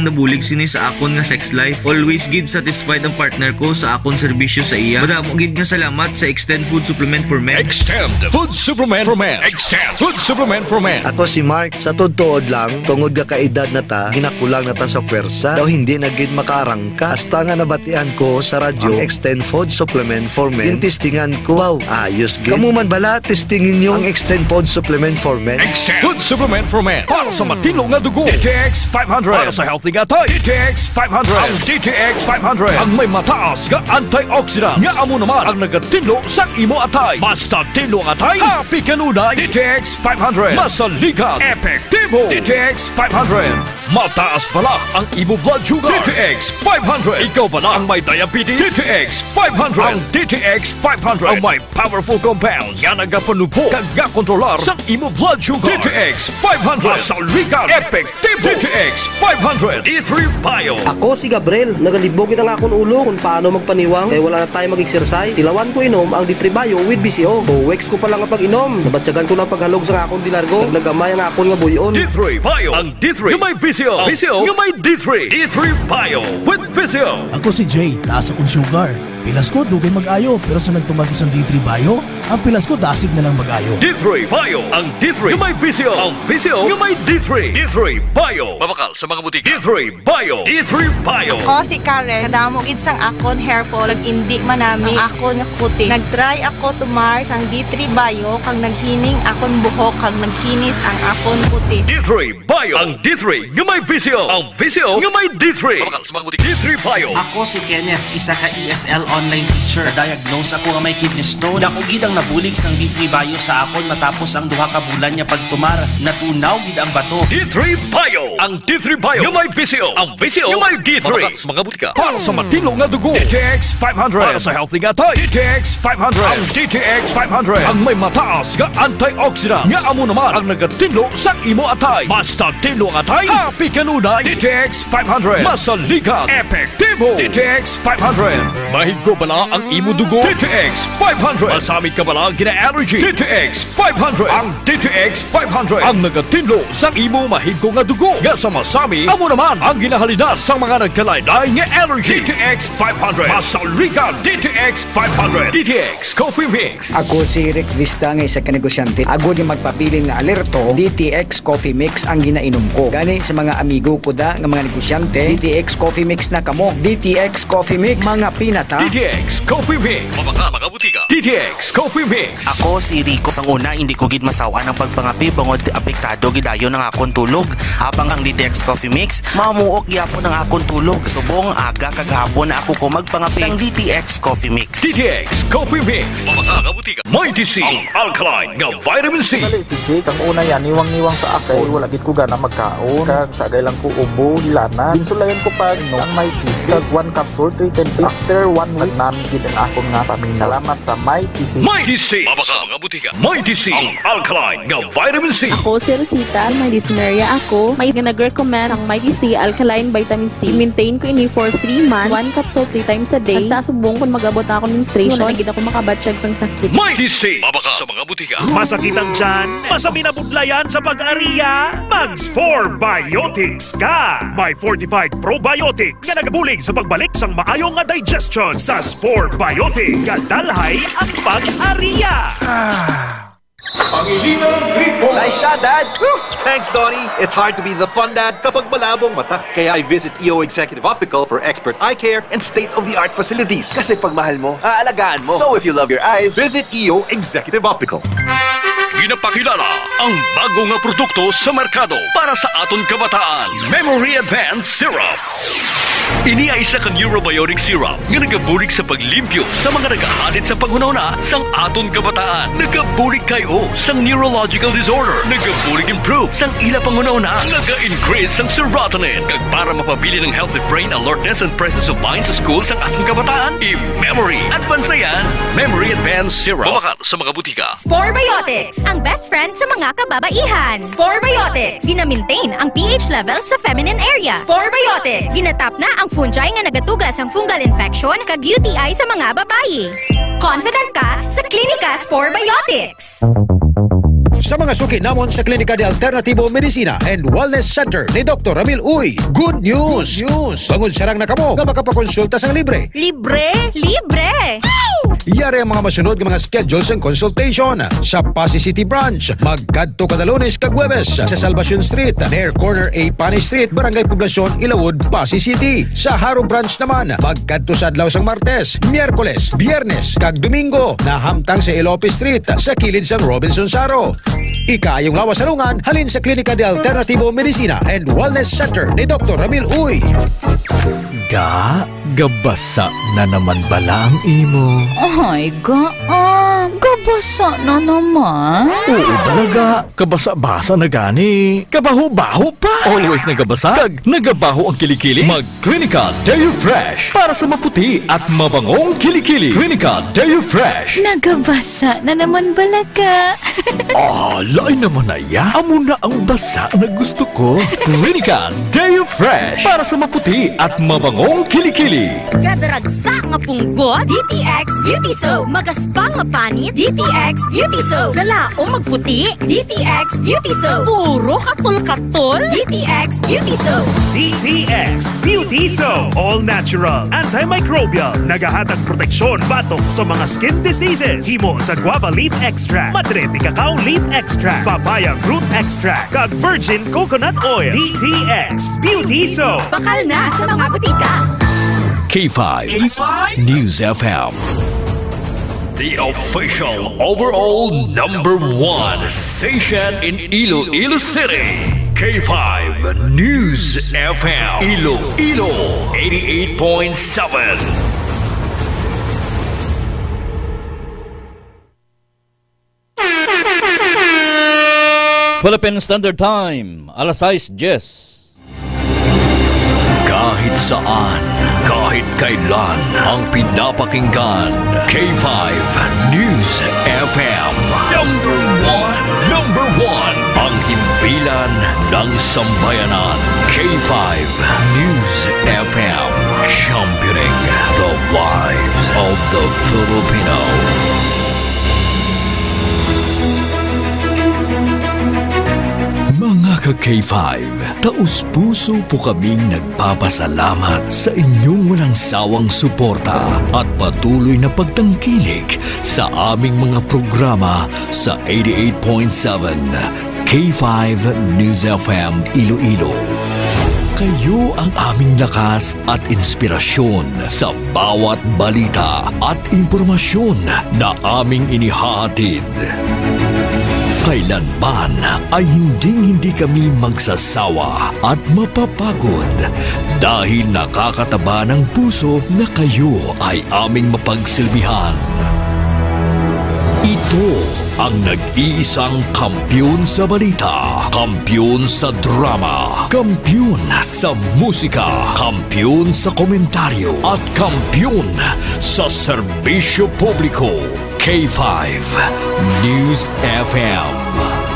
nabulig sini sa akon nga sex life. Always gid satisfied ang partner ko sa akon serbisyo sa iya. Madamo gid nga salamat sa Extend Food Supplement for Men. Extend Food Supplement for Men. Extend Food Supplement for Men. Ako si Mark, sa tuod lang, tungod ka kaedad na ta, ginakulang na ta sa pwersa, daw hindi na gid makaarangka. Hasta nga nabatian ko sa radyo, ang Extend Food Supplement for Men. Testingan ko, wow, ayos gid. Kamu man bala, testingin nyo ang Extend Food Supplement for Men. Extend Food Supplement for Men. Para sa matino nga dugo, DTX 500. Para sa healthy nga tayo, DTX 500. Ang DTX 500 ang may mataas nga antioxidant nga amo naman ang nagatinlo sa imo atay. Basta tinlo ang atay, happy kanunay. DTX 500 masaligan, epektibo. DTX 500 mataas pala ang imo blood sugar. DTX 500 ikaw pala ang may diabetes. DTX 500 ang DTX 500 ang may powerful compounds nga nagapanubo kag nga kontrolar sa imo blood sugar. DTX 500 masaligan, epektibo. DTX 500 E3 Bio. Ako si Gabriel, nagalibogin ang akong ulo kung paano magpaniwang kaya wala na tayo mag-exercise. Tilawan ko inom ang D3 Bio with BCO. Weeks ko pa lang ang pag-inom. Nabatsagan ko ng paghalog sa akong dilargo. Naglagamay ang akong nga buyon. D3 Bio. Ang D3 yung may VCO. VCO yung may D3. D3 Bio with VCO. Ako si Jay, taas akong sugar. Pilas ko, dugay mag-ayo. Pero sa nagtumag ko sa D3 Bio, ang pilas ko dasig na lang mag-ayo. D3 Bio. Ang D3 yung may VCO. Ang VCO yung may D3. D3 Bio. Mabakal sa mga butika. D3 Bio. D3 Bio. Ako si Karen. Kadamo gid sang akon hair fall. Indi man nami ang akon nga kutis. Nag-try ako tumar sang D3 Bio kang naghining akon buhok kag nagkinis ang akon kutis. D3 Bio. Ang D3 yung may VCO. Ang VCO yung may D3. Mabakal sa mga butika. D3 Bio. Ako si Kenneth, isa ka ESL online teacher. Diagnose ako nga may kidney stone. Dako gid ang nabulig sang D3 Bio sa akon matapos ang duha ka bulan niya pagtumar. Natunaw gid ang bato. D3 Bio. Ang D3 Bio yung may VCO. Ang VCO yung may D3. Mga butika. Para sa matino nga dugo, DTX 500. Para sa healthy nga tayo, DTX 500. Ang DTX 500 ang may mataas nga antioxidant nga amo naman ang nagatinlo sa imo atay. Basta tinlo ang atay, happy kanunay. DTX 500 masaligan, epektibo. DTX 500 mahigko bala ang imo dugo. DTX 500 masamit ka bala gina-allergy. DTX 500 ang DTX 500 ang nagatinlo sa imo mahigko nga dugo nga sa masami amo naman ang ginahalinas sa mga nagkalaylay nga allergy. DTX 500 masaligan. DTX 500 DTX Coffee Mix. Ako si Rick Vista nga isa ka negosyante. Ako di magpabilin nga alerto, DTX Coffee Mix ang ginainom ko. Gani sa mga amigo ko da nga mga negosyante, DTX Coffee Mix na kamo. DTX Coffee Mix, mga pinata. DTX Coffee Mix. Mga butika. DTX Coffee Mix. Ako si Rico. Sang una, hindi ko gid masawa ng pagpangapi bangod apektado gidayo ng akong tulog. Habang ang DTX Coffee Mix, mamuok gyapon ang akong tulog. Subong aga kaghapon na ako ko magpangapi sang DTX Coffee Mix. DTX Coffee Mix. Mga butika. Mighty C. Ang alkaline nga vitamin C. Dali si Jay, sang una yan, niwang-niwang sa akay. Wala gid ko gana magkaon. Kag sagay lang ko ubo, lana. Insulayan ko pa no, ang Mighty C. Kag 1 capsule, 3 times. After 1 week, namin gid ang akong nga pamilya. Salamat sa Mighty C. Mighty C. Mga butika. Mighty C. Ang alkaline nga vitamin C. Ako si Rosita, may dyspnea ako. May nag-recommend ang Mighty C Alkaline Vitamin C. I-maintain ko ini for 3 months. 1 capsule 3 times a day. Basta subong kung mag-abot ako ng menstruation, nagigit ako makabatsyag sang sakit. Mighty C. Sa mga butika. Masakit ang tiyan? Masami na budlayan sa pag-ariya? Mag-4 Biotics ka! May fortified probiotics nga nagabulig sa pagbalik sang maayong nga digestion sa Spore Biotics. Kadalhay ang pag-ariya! Pangilinang Triple! Nice shot, Dad! Thanks, Donnie. It's hard to be the fun dad kapag malabong mata. Kaya I visit EO Executive Optical for expert eye care and state-of-the-art facilities. Kasi pag mahal mo, aalagaan mo. So if you love your eyes, visit EO Executive Optical. Ginapakilala ang bago nga produkto sa merkado para sa aton kabataan. Memory Advanced Syrup. Ini ay isa ka neurobiotic syrup nga nagabulig sa paglimpyo sa mga nagahalit sa panghunahuna sang aton kabataan. Nagabulig kayo sang neurological disorder. Nagabulig improve sang ila panghunahuna. Naga-increase sang serotonin. Kag para mapabili ng healthy brain alertness and presence of mind sa school sang aton kabataan, i-Memory Advanced na yan. Memory Advanced Syrup. Mabakal sa mga butika. Spore Biotics, ang best friend sa mga kababaihan. Spore Biotics, gina-maintain ang pH level sa feminine area. Spore Biotics, ginatap na ang fungi nga nagatugas ang fungal infection kag UTI sa mga babayi. Confident ka sa Klinika Spore Biotics. sa mga suki namon sa Klinika de Alternativo Medicina and Wellness Center ni Dr. Ramil Uy. Good news! Bangod sarang na kamo nga makapakonsulta sang libre. Libre? Libre! Yari ang mga masunod ng mga schedules and consultation sa Pasay City Branch. Magkadto kada Lunes kag Huwebes sa Salvacion Street, near corner A Panay Street, Barangay Poblacion, Ilawod, Pasay City. Sa Haro Branch naman, magkadto sa adlaw sang Martes, Miyerkules, Biyernes kag Domingo na hamtang sa Ilope Street sa kilid sang Robinson Saro. Ikayong lawas salungan halin sa Klinika de Alternativo Medicina and Wellness Center ni Dr. Ramil Uy. Gabasa na naman bala ang imo. Ay, gabasa na naman. Oo talaga, kabasa-basa na gani. Kabaho-baho pa. Always nagabasa, kag nagabaho ang kilikili. Mag-Klinika Deo Fresh para sa maputi at mabangong kilikili. Klinika Deo Fresh. Nagabasa na naman balaga. Lain naman na ya. Amo na ang basa na gusto ko. Klinika Deo Fresh para sa maputi at mabangong kilikili. Gadaragsa nga punggot, DTX Beauty Soap. Magaspang nga panit, DTX Beauty Soap. Dala o magputi, DTX Beauty Soap. Puro katol-katol, DTX Beauty Soap. DTX Beauty Soap. All natural, antimicrobial, nagahatag proteksyon batok sa mga skin diseases. Himo sa guava leaf extract, madre ni cacao leaf extract, papaya fruit extract, kag virgin coconut oil. DTX Beauty Soap. Bakal na sa mga butika. K5 News FM. The official overall #1 station in Iloilo City. K5 News FM. Iloilo 88.7. Philippine Standard Time, alas 6:10. Kahit saan, kahit kailan, ang pinapakinggan. K5 News FM. Number one, ang himpilan ng sambayanan. K5 News FM. Championing the lives of the Filipino. Mga ka-K5, taus-puso po kaming nagpapasalamat sa inyong walang sawang suporta at patuloy na pagtangkilik sa aming mga programa sa 88.7 K5 News FM Iloilo. Kayo ang aming lakas at inspirasyon sa bawat balita at impormasyon na aming inihahatid. Kailanman ay hindi kami magsasawa at mapapagod dahil nakakataba ng puso na kayo ay aming mapagsilbihan. Ito ang nag-iisang kampiyon sa balita, kampiyon sa drama, kampiyon sa musika, kampiyon sa komentaryo at kampiyon sa serbisyo publiko. K5 News FM,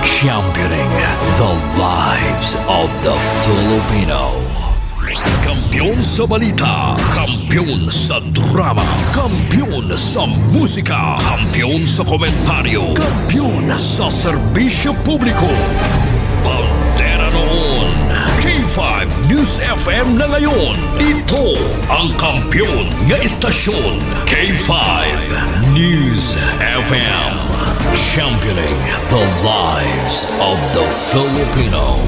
championing the lives of the Filipino. Kampiyon sa balita, kampiyon sa drama, kampiyon sa musika, kampiyon sa komentaryo, kampiyon sa serbisyo publiko. Pantera noon, K5 News FM na ngayon. Ito ang kampiyon nga istasyon. K5 News FM, championing the lives of the Filipino.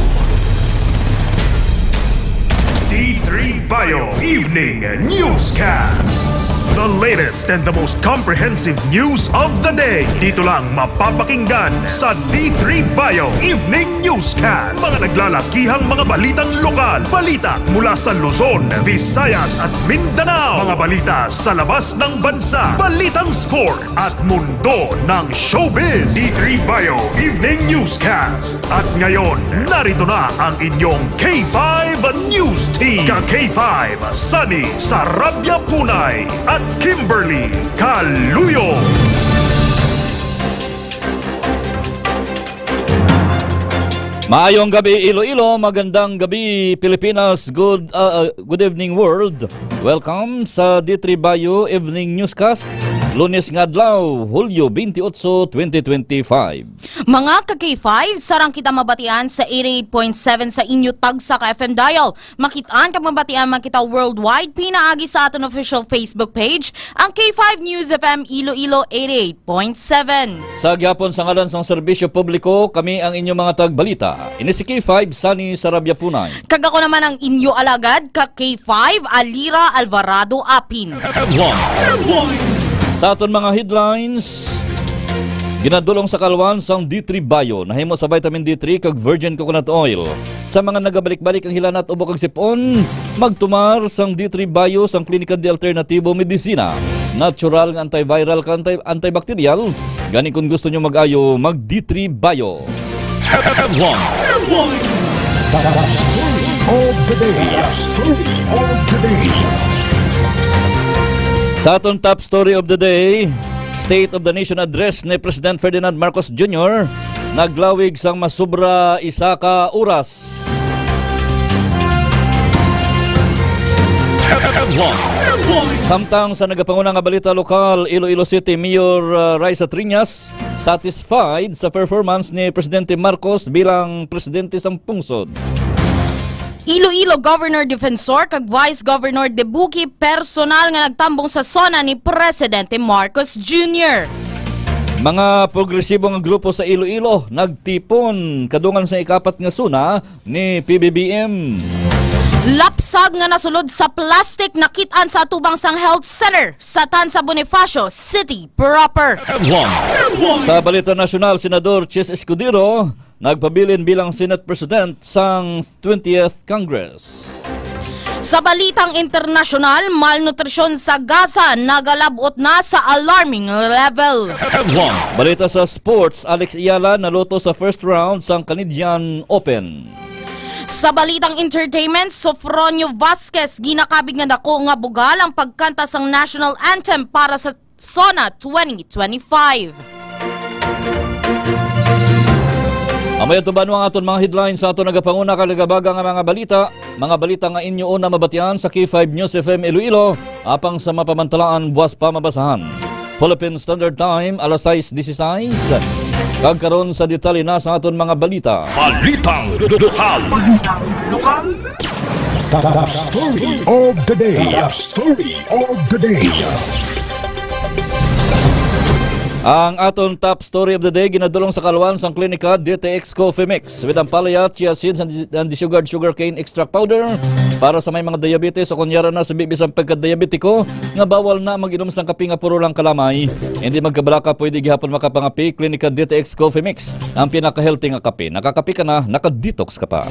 D3 Bio Evening Newscast. The latest and the most comprehensive news of the day. Dito lang mapapakinggan sa D3 Bio Evening Newscast. Mga naglalakihang mga balitang lokal. Balita mula sa Luzon, Visayas at Mindanao. Mga balita sa labas ng bansa. Balitang sports at mundo ng showbiz. D3 Bio Evening Newscast. At ngayon, narito na ang inyong K5 News Team. Ka-K5, Sunny Sarabia Punay at Kimberly Caluyo. Maayong gabi Iloilo, magandang gabi Pilipinas, good evening world. Welcome sa D3 Bio Evening Newscast. Lunes nga adlaw, Hulyo 28, 2025. Mga ka-K5, sarang kita mabatian sa 88.7 sa inyo tagsa ka FM dial. Makitaan ka mabatian man kita worldwide, pinaagi sa aton official Facebook page, ang K5 News FM Iloilo 88.7. Sa gyapon sa ngalan sang serbisyo publiko, kami ang inyong mga tagbalita. Ini si K5, Sunny Sarabia Punay. Kag ako naman ang inyo alagad, ka-K5, Alira Alvarado Apin. Sa aton mga headlines, ginadulong sa kalwan sang D3 Bio, nahimo sa vitamin D3 kag virgin coconut oil. Sa mga nagabalik-balik ang hilanat ubo kag sipon, magtumar sang D3 Bio sang Klinika de Alternativo Medicina. Natural nga antiviral kag antibacterial. Gani kung gusto nyo mag-ayo, mag D3 Bio. Sa aton top story of the day, State of the Nation Address ni President Ferdinand Marcos Jr. naglawig sang masubra isa ka oras. Samtang sa nagapanguna nga balita lokal, Iloilo City Mayor Raisa Triñas satisfied sa performance ni Presidente Marcos bilang presidente sang pungsod. Iloilo Governor Defensor kag Vice Governor Debuki personal nga nagtambong sa sona ni Presidente Marcos Jr. Mga progresibong grupo sa Iloilo nagtipon kadungan sa ikapat nga suna ni PBBM. Lapsag nga nasulod sa plastic nakitaan sa atubang sang health center sa Tansa Bonifacio City proper. Sa balita nasyonal, Senador Chis Escudero nagpabilin bilang Senate President sang 20th Congress. Sa balitang internasyonal, malnutrisyon sa Gaza nagalabot na sa alarming level. Balita sa sports, Alex Ayala naluto sa first round sang Canadian Open. Sa balitang entertainment, Sofronio Vasquez ginakabig nga dako nga bugal ang pagkanta sang national anthem para sa SONA 2025. Amay tuban ang aton mga headlines sa aton nagapanguna kalagabaga nga mga balita nga inyo una mabatian sa K5 News FM Iloilo apang sa mapamantalaan buwas pa mabasahan. Philippine Standard Time alas 6:16. Kagkaroon sa detalye na sa aton mga balita. Balitang lokal. Top story of the day. Top story of the day. Ang aton top story of the day ginadulong sa kalwan sang klinika DTX Coffee Mix with ang palaya, chia seeds and sugarcane extract powder para sa may mga diabetes o kunyara na sa bibisang pagka-diabetiko nga bawal na mag-inom sang kape nga puro lang kalamay. Hindi magkabalaka pwede gihapon makapangapi. Klinika DTX Coffee Mix ang pinaka-healthy nga kape. Nakakapi ka na, naka-detox ka pa.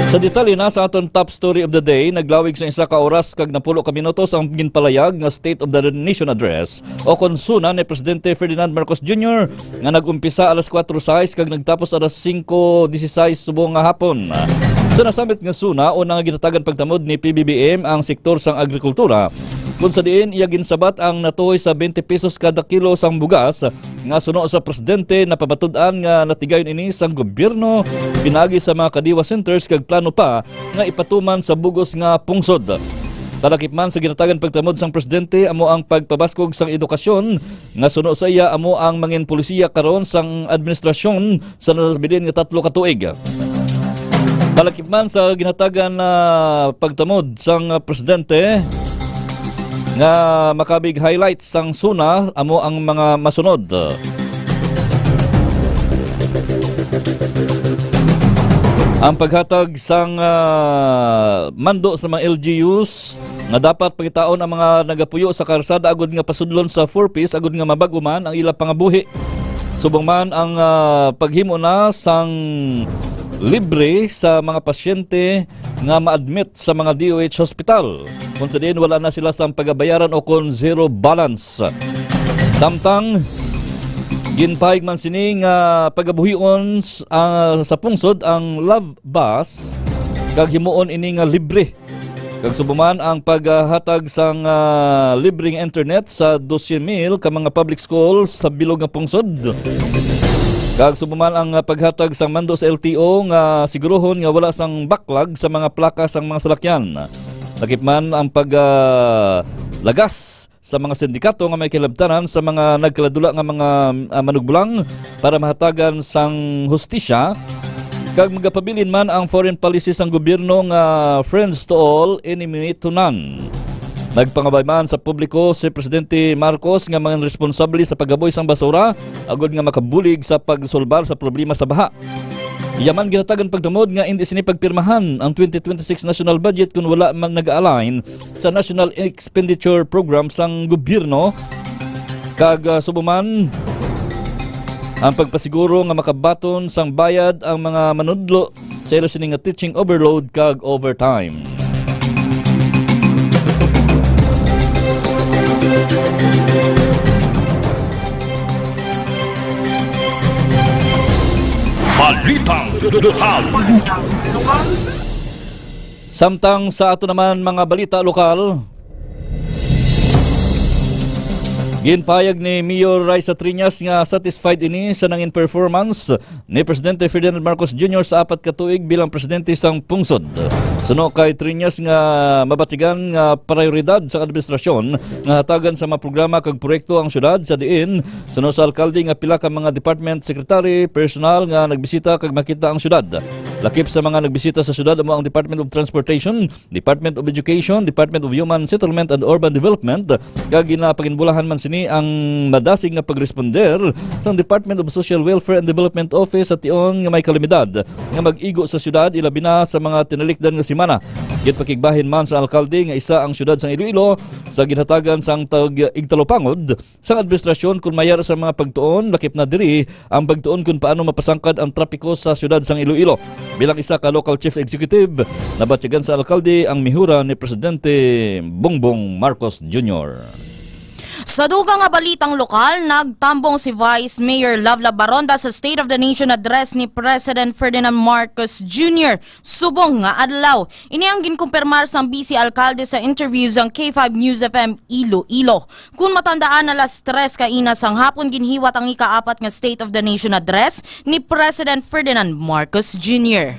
Sa detalye na sa aton top story of the day, naglawig sa isa ka oras kag napulo ka minutos ang ginpalayag nga State of the Nation Address o konsuna ni Presidente Ferdinand Marcos Jr. nga nagumpisa alas 4:06 kag nagtapos alas 5:16 subong nga hapon. Sa nasamit nga suna o nga ginatagan pagtamod ni PBBM ang sektor sang agrikultura. Kung sa diin iya ginsabat ang natuhoy sa 20 pesos kada kilo sang bugas nga suno sa presidente na pabatud-an nga natigayon ini sang gobyerno pinagi sa mga kadiwa centers kag plano pa nga ipatuman sa bugos nga pungsod. Talakip man sa ginatagan pagtamod sang presidente amo ang pagpabaskog sang edukasyon nga suno sa iya amo ang mangin polisiya karon sang administrasyon sa nasabilin nga 3 ka tuig. Talakip man sa ginatagan na pagtamod sang presidente nga makabig highlights sang suna amo ang mga masunod. Ang paghatag sang mando sa mga LGUs nga dapat pagitaon ang mga nagapuyo sa karsada agud nga pasudlon sa 4Ps agud nga mabag-o man ang ilang pangabuhi. Subong man ang paghimo na sang libre sa mga pasyente nga ma-admit sa mga DOH hospital. Kung sa diin wala na sila sa pagabayaran o kung zero balance. Samtang ginpahig man sining pagabuhion sa pungsod ang Love Bus kag himuon ini nga libre. Kag subuman ang paghatag sang libreng internet sa 12,000 ka mga public schools sa bilog nga pungsod. Kag subuman ang paghatag sang mando sa LTO nga sigurohon nga wala sang backlog sa mga plaka sang mga salakyan. Takip man ang paglagas sa mga sindikato nga may kilabtanan sa mga nagkaladula nga mga manugbulang para mahatagan sang hustisya. Kag magapabilin man ang foreign policy sang gobyerno nga friends to all, enemy to none. Nagpangabay man sa publiko si Presidente Marcos nga mga responsable sa pagaboy sang basura agud nga makabulig sa pagsolbar sa problema sa baha. Yaman ginatagan pagtamod nga hindi sinipagpirmahan ang 2026 national budget kung wala man nag-align sa National Expenditure Program sang gobyerno. Kag subuman ang pagpasiguro nga makabaton sang bayad ang mga manudlo sa ilo sini nga teaching overload kag overtime. Balitang lokal. Samtang sa ato naman mga balita lokal, ginpayag ni Mayor Raisa Triñas nga satisfied ini sa nangin performance ni Presidente Ferdinand Marcos Jr. sa 4 ka tuig bilang presidente sang pungsod. Suno kay Triñas nga mabatigan nga prioridad sa administrasyon nga hatagan sa mga programa kag proyekto ang syudad sa diin. Suno sa alkalde nga pila ka mga department secretary, personal nga nagbisita kag makita ang syudad. Lakip sa mga nagbisita sa syudad amo ang Department of Transportation, Department of Education, Department of Human Settlement and Urban Development, kag ginapaginbulahan man sini ang madasig nga pagresponder sa Department of Social Welfare and Development Office sa tion nga may kalamidad nga mag-igo sa syudad ilabi na sa mga tinalikdan nga simana. Gitpakigbahin man sa alkalde nga isa ang syudad sang Iloilo sa ginhatagan sang igtalopangod sang administrasyon kung mayar sa mga pagtuon lakip na diri ang pagtuon kung paano mapasangkad ang trapiko sa syudad sang Iloilo. Bilang isa ka local chief executive, nabatyagan sa alkalde ang mihura ni Presidente Bongbong Marcos Jr. Sa dugang nga balitang lokal, nagtambong si Vice Mayor Lavla Baronda sa State of the Nation address ni President Ferdinand Marcos Jr. Subong nga adlaw. Ini ang ginkumpirmar sang BC Alkalde sa interviews ang K5 News FM Iloilo. Kung matandaan alas 3 kaina sang hapon ginhiwat ang ika-4 nga State of the Nation address ni President Ferdinand Marcos Jr.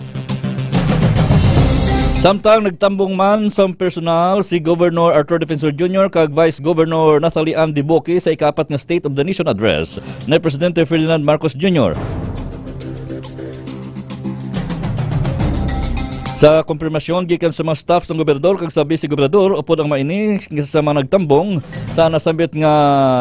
Samtang nagtambong man sa personal si Governor Arthur Defensor Jr. kag Vice Governor Nathalie Ann Diboque sa ika-4 nga State of the Nation address ni Presidente Ferdinand Marcos Jr. Sa konfirmasyon gikan sa mga staff ng gobernador kag sa vice gobernador upod ang maini sa mga nagtambong sa nasambit nga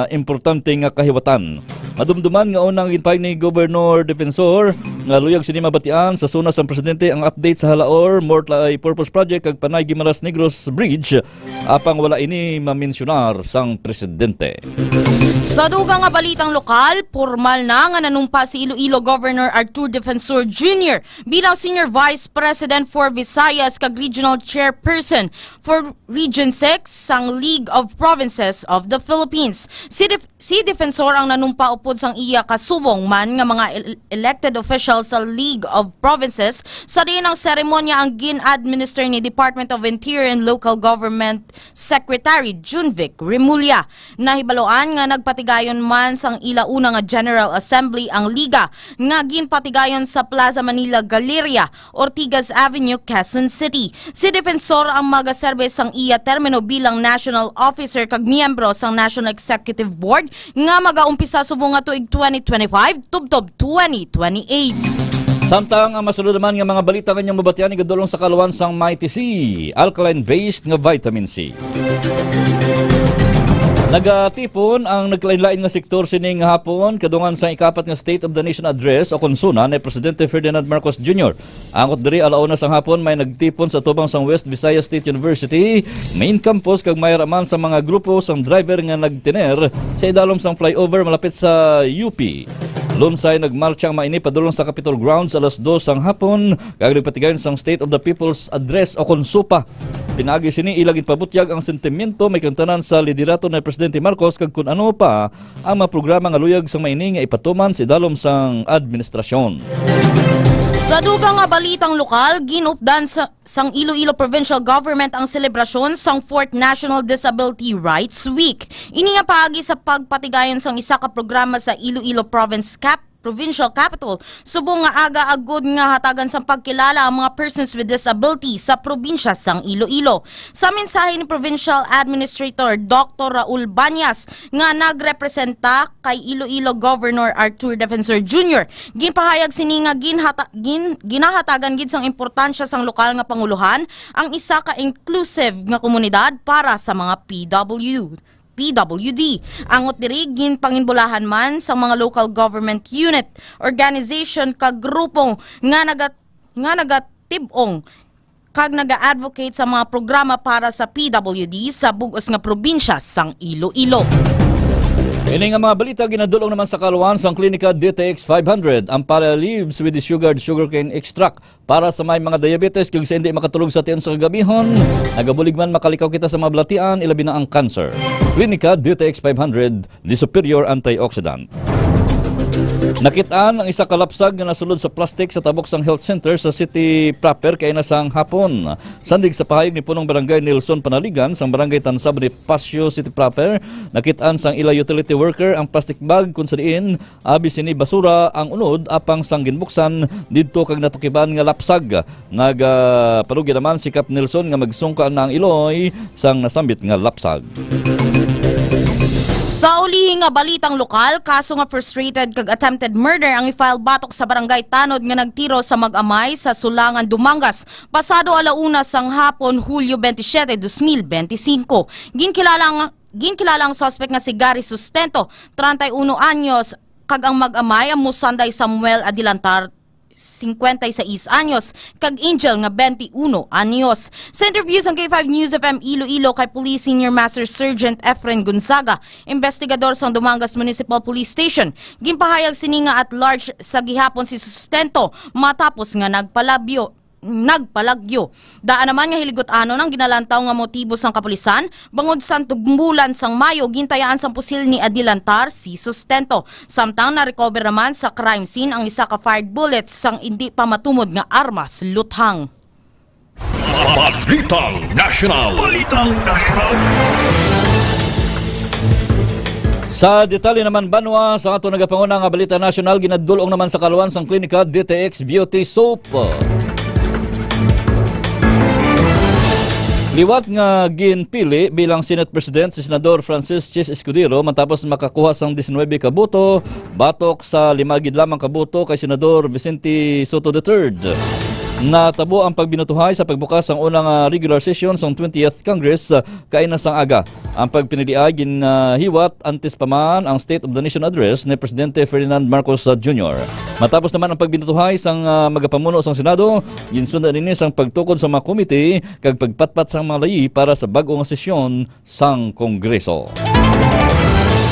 importante nga kahiwatan. Madumduman nga unang ginpayag ni Governor Defensor nga luyag sini mabatian sa suna sang presidente ang update sa Halaor Multi-Purpose Project kag Panay Guimaras Negros Bridge apang wala ini mamensyunar sang presidente. Sa dugang nga balitang lokal, formal na nga nanumpa si Iloilo Governor Arthur Defensor Jr. bilang Senior Vice President for Visayas kag Regional Chairperson for Region 6 sang League of Provinces of the Philippines. Si Defensor ang nanumpa upod sang iya kasubong man nga mga elected officials sa League of Provinces sa diin ang seremonya ang gin-administer ni Department of Interior and Local Government Secretary Junvic Remulla. Nahibaloan nga nagpatigayon man sang ilauna nga General Assembly ang Liga nga ginpatigayon sa Plaza Manila Galleria, Ortigas Avenue, Quezon City. Si Defensor ang magaserbe sang iya termino bilang National Officer kag miyembro sang National Executive Board nga magaumpisa subong nga tuig 2025 tubtob 2028. Samtang ang masunod naman nga mga balita kanyang mabatian ni gadulong sa kaluwan sang Mighty C, alkaline-based nga vitamin C. Nagatipon ang naglain-lain nga sektor sining hapon kadungan sa ika-4 nga State of the Nation address o konsuna ni Presidente Ferdinand Marcos Jr. Angot diri alauna sang hapon may nagtipon sa tubang sang West Visayas State University main campus kag may raman sa mga grupo sang driver nga nagtiner sa idalom sang flyover malapit sa UP. Lunsay nagmarcha ang maini padulong sa Capitol Grounds alas 2 sang hapon kag nagpatigayon sang State of the People's Address o konsupa. Pinagi sini ilang ipabutyag ang sentimiento may kantanan sa liderato ni Presidente Marcos kag kun ano pa ang mga programa nga luyag sang maini nga ipatuman sa idalom sang administrasyon. Sa dugang nga balitang lokal, ginupdan sang Iloilo Provincial Government ang selebrasyon sang 4th National Disability Rights Week. Ini nga paagi sa pagpatigayon sang isa ka programa sa Iloilo Province Provincial Capital. Subong nga aga-agod nga hatagan sa pagkilala ang mga persons with disability sa probinsya sang Iloilo. Sa mensahe ni Provincial Administrator Dr. Raul Banyas nga nagrepresenta kay Iloilo Governor Arthur Defensor Jr. Ginpahayag sini nga ginahatagan gid sang importansya sang lokal nga panguluhan ang isa ka inclusive nga komunidad para sa mga PWD. Angot diri ginpanginbulahan man sa mga local government unit, organization kag grupong nga nagatibong kag naga-advocate sa mga programa para sa PWD sa bug-os nga probinsya sang Iloilo. Ini nga mga balita ginadulong naman sa kaluan sang klinika DTX 500 ang para leaves with the sugarcane extract para sa may mga diabetes kung sa hindi makatulog sa tiyan sa kagabihon. Nagabulig man makalikaw kita sa mga balatian, ilabi na ang cancer. Klinika DTX 500, the superior antioxidant. Nakitaan ang isa kalapsag na nasulod sa plastic sa tabok sang health center sa city proper kay nasang hapon. Sandig sa pahayag ni punong barangay Nelson Panaligan sang barangay Tansab ni Pasio City proper, nakitaan sang ila utility worker ang plastic bag kung sa diin abi sini basura ang unod apang sang ginbuksan didto kag natukiban nga lapsag. Nagaparugi naman si Cap Nelson nga magsungka na ang iloy sang nasambit nga lapsag. Sa uli nga balitang lokal, kaso nga frustrated kag attempted murder ang i-file batok sa barangay Tanod nga nagtiro sa mag-amay sa Sulangan, Dumangas. Pasado alauna sang hapon, Hulyo 27, 2025. Ginkilalang suspect nga si Gary Sustento, 31 anyos, kag ang mag-amay ang Musanday Samuel Adilantar, 56 anyos, kag Angel nga 21 anyos. Sa interview sa K5 News FM Iloilo kay Police Senior Master Sergeant Efren Gonzaga, investigador sa Dumangas Municipal Police Station, ginpahayag sini nga at large sa gihapon si Sustento matapos nga nagpalagyo. Daan naman nga hiligot-ano ng ginalantaw nga motibo sang kapulisan, bangod sa tugmulan sang Mayo, gintayaan sang pusil ni Adilantar si Sustento. Samtang na-recover naman sa crime scene ang isa ka fired bullets sang hindi pa matumod nga armas luthang. Balitang National. Sa detalye naman banwa sa ato nagapanguna nga balita national, ginadulong naman sa kaluan sang klinika DTX Beauty Soap. Liwat nga ginpili bilang Senate President si Senador Francis Chis Escudero matapos makakuha sang 19 kaboto, batok sa 5 gid lamang kaboto kay Senador Vicente Soto III. Natabo ang pagbinutuhay sa pagbukas ng unang regular session sa 20th Congress kainan sang aga. Ang pagpiniliay ginhiwat antes pa man ang State of the Nation Address ni Presidente Ferdinand Marcos Jr. Matapos naman ang pagbinutuhay sang magapamuno sang Senado, ginsundan ini sang pagtukod sa mga komite kag pagpatpat sang mga layi para sa bag-ong sesyon sang Kongreso.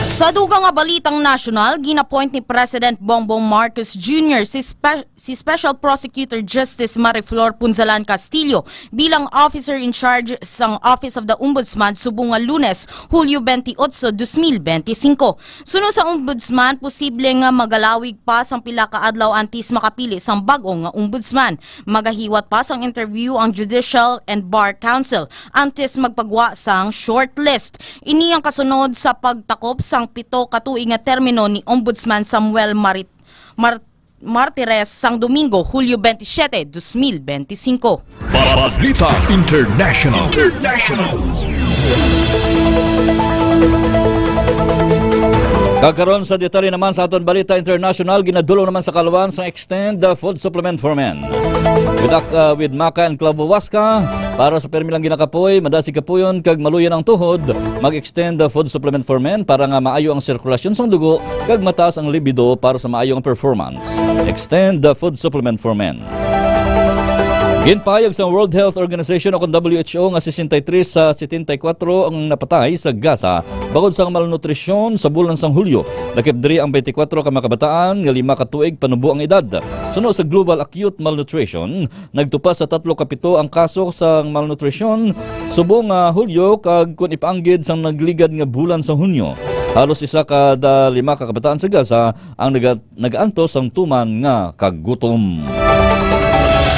Sa dugang nga balitang national, ginapoint ni President Bongbong Marcos Jr. si Special Prosecutor Justice Mariflor Punzalan Castillo bilang officer in charge sang Office of the Ombudsman subong nga Lunes, Hulyo 28, 2025. Suno sa Ombudsman, posible nga magalawig pa sang pila ka adlaw antes makapili sang bag-o nga Ombudsman. Magahiwat pa sang interview ang Judicial and Bar Council antes magpagwa sang shortlist. Ini ang kasunod sa pagtakop sang 7 katuig nga termino ni Ombudsman Samuel Martires sang Domingo, Hulyo 27, 2025. Balita International. Kakaroon sa detalye naman sa aton balita international, ginadulong naman sa kaluan sa Extend the Food Supplement for Men. With Maka and Clavowaska, para sa permilang ginakapoy, madasi kapuyon kag maluyan ang tuhod, mag-extend the food supplement for men para nga maayo ang sirkulasyon sang dugo kag mataas ang libido para sa maayo ang performance. Extend the food supplement for men. Ginpahayag sa World Health Organization o WHO nga 63 sa 74 ang napatay sa Gaza bangod sa malnutrisyon sa bulan sang Hulyo. Lakip diri ang 24 ka makabataan nga 5 ka tuig panubo ang edad. Suno sa global acute malnutrition, nagtupas sa 3 ka 7 ang kaso sa malnutrisyon subong Hulyo kag kun ipaanggid sang nagligad nga bulan sa Hunyo. Halos 1 kada 5 ka kabataan sa Gaza ang nagaantos sang tuman nga kagutom.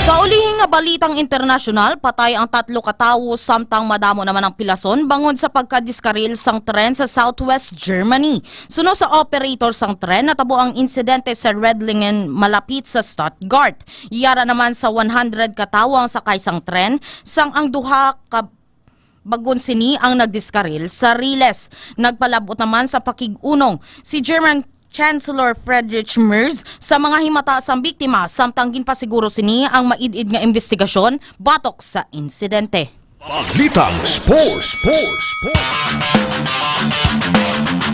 Sa ulihing mga balitang internasyonal, patay ang 3 katawo samtang madamo naman ang pilason bangod sa pagkadiskaril sang tren sa Southwest Germany. Suno sa operator sang tren, natabo ang insidente sa Redlingen malapit sa Stuttgart. Yara naman sa 100 katawo ang sakay sang tren, sang ang duha ka bagon sini ang nagdiskaril sa riles. Nagpalabot naman sa pakigunong si German Chancellor Friedrich Merz sa mga himata sang biktima samtang ginpasiguro sini ang maidid nga investigasyon batok sa insidente. Balitang Sports.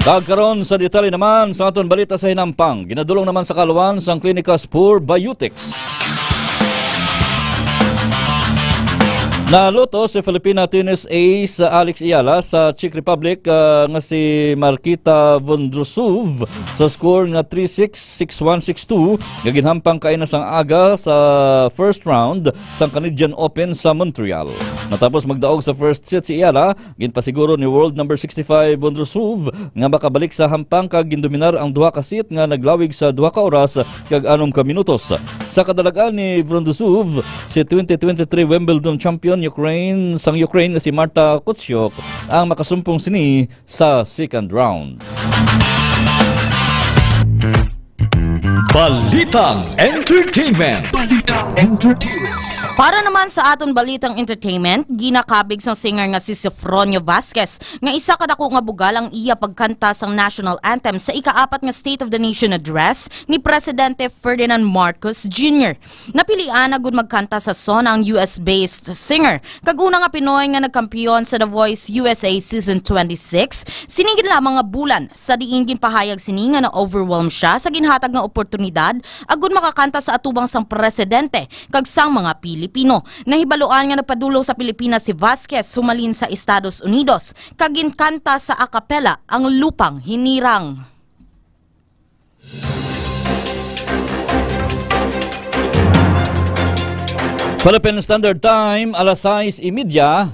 Dagkaron sa detalye naman sa aton balita sa hinampang, ginadulong naman sa kalwan sang klinika Spur Biotics. Naluto si Filipina tennis ace Alex Ayala sa Czech Republic nga si Markita Vondrousov sa score nga 3-6, 6-1, 6-2 nga ginhampang kaina sang aga sa first round sang Canadian Open sa Montreal. Natapos magdaog sa first set si Ayala, ginpasiguro ni world number 65 Vondrousov nga makabalik sa hampang kag gindominar ang duha ka set nga naglawig sa 2 ka oras kag 6 ka minutos. Sa kadalagan ni Vondrousov, si 2023 Wimbledon champion Ukraine nga si Marta Kutsyuk ang makasumpong sini sa second round. Balitang Entertainment. Para naman sa aton balitang entertainment, ginakabig sang singer nga si Sofronio Vasquez nga isa kadako nga bugal ang iya pagkanta sang national anthem sa ika-4 nga State of the Nation address ni Presidente Ferdinand Marcos Jr. Napilian na gud magkanta sa son ang US-based singer. Kaguna nga Pinoy nga nagkampiyon sa The Voice USA Season 26, sinigid lamang nga bulan sa diin ginpahayag sini nga na-overwhelm siya sa ginhatag nga oportunidad agud makakanta sa atubang sang presidente kag sang mga Pilipino. Nahibaluan nga nagpadulong sa Pilipinas si Vasquez humalin sa Estados Unidos kag ginkanta sa acapella ang Lupang Hinirang. Philippine Standard Time, alas 6:30.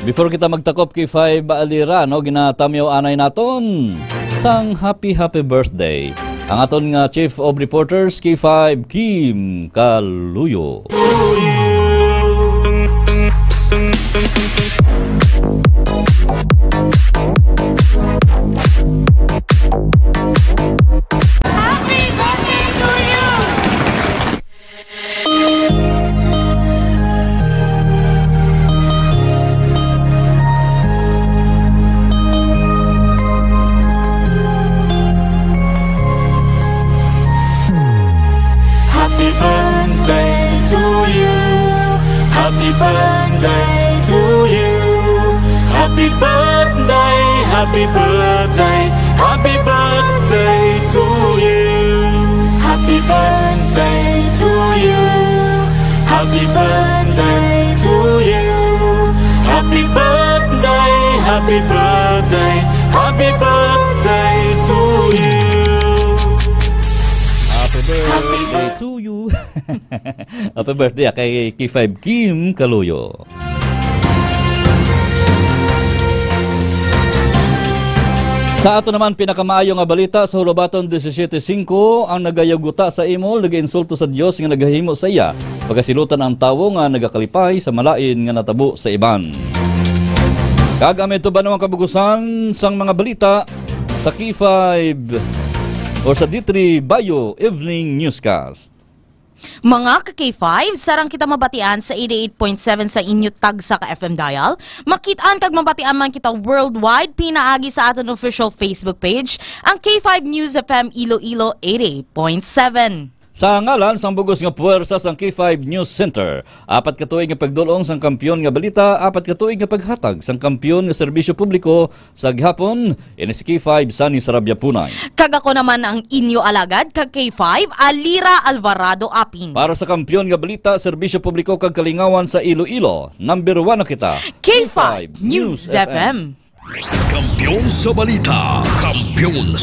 Before kita magtakop kay 5 Alirano, ginatamyaw anay naton sang happy birthday. Ang aton nga Chief of Reporters, K5 Kim Kaluyo. Happy birthday to you! Happy birthday to you. Happy birthday to you. Happy birthday, happy birthday, happy birthday to you. Happy birthday to you. Happy birthday to you. Happy birthday, happy birthday, happy birthday to you. Happy birthday to you. Happy birthday kay K5 Kim Kaluyo. Sa ato naman pinakamaayo nga balita sa Hulabaton 17:5 ang nagayaguta sa imol nagainsulto sa Dios nga nagahimo sa iya pagasilutan ang tawo nga nagakalipay sa malain nga natabo sa iban. Kagamito ba naman kabugusan sang mga balita sa K5 or sa D3 Bayo Evening Newscast. Mga ka-K5, sarang kita mabatian sa 88.7 sa inyo tag sa ka-FM dial. Makitaan kag mabatian man kita worldwide, pinaagi sa aton official Facebook page, ang K5 News FM Iloilo 88.7. Sa ngalan sang bugos nga puwersa sang K5 News Center, 4 ka tuig nga pagdulong sang kampiyon nga balita, 4 ka tuig nga paghatag sang kampiyon nga serbisyo publiko sa gihapon, ini si K5 Sunny Sarabia Punay. Kag ako naman ang inyo alagad kag K5 Alira Alvarado Apin. Para sa kampiyon nga balita, serbisyo publiko kag kalingawan sa Iloilo, number 1 na kita. K5 News FM. Kampiyon sa balita, kampiyon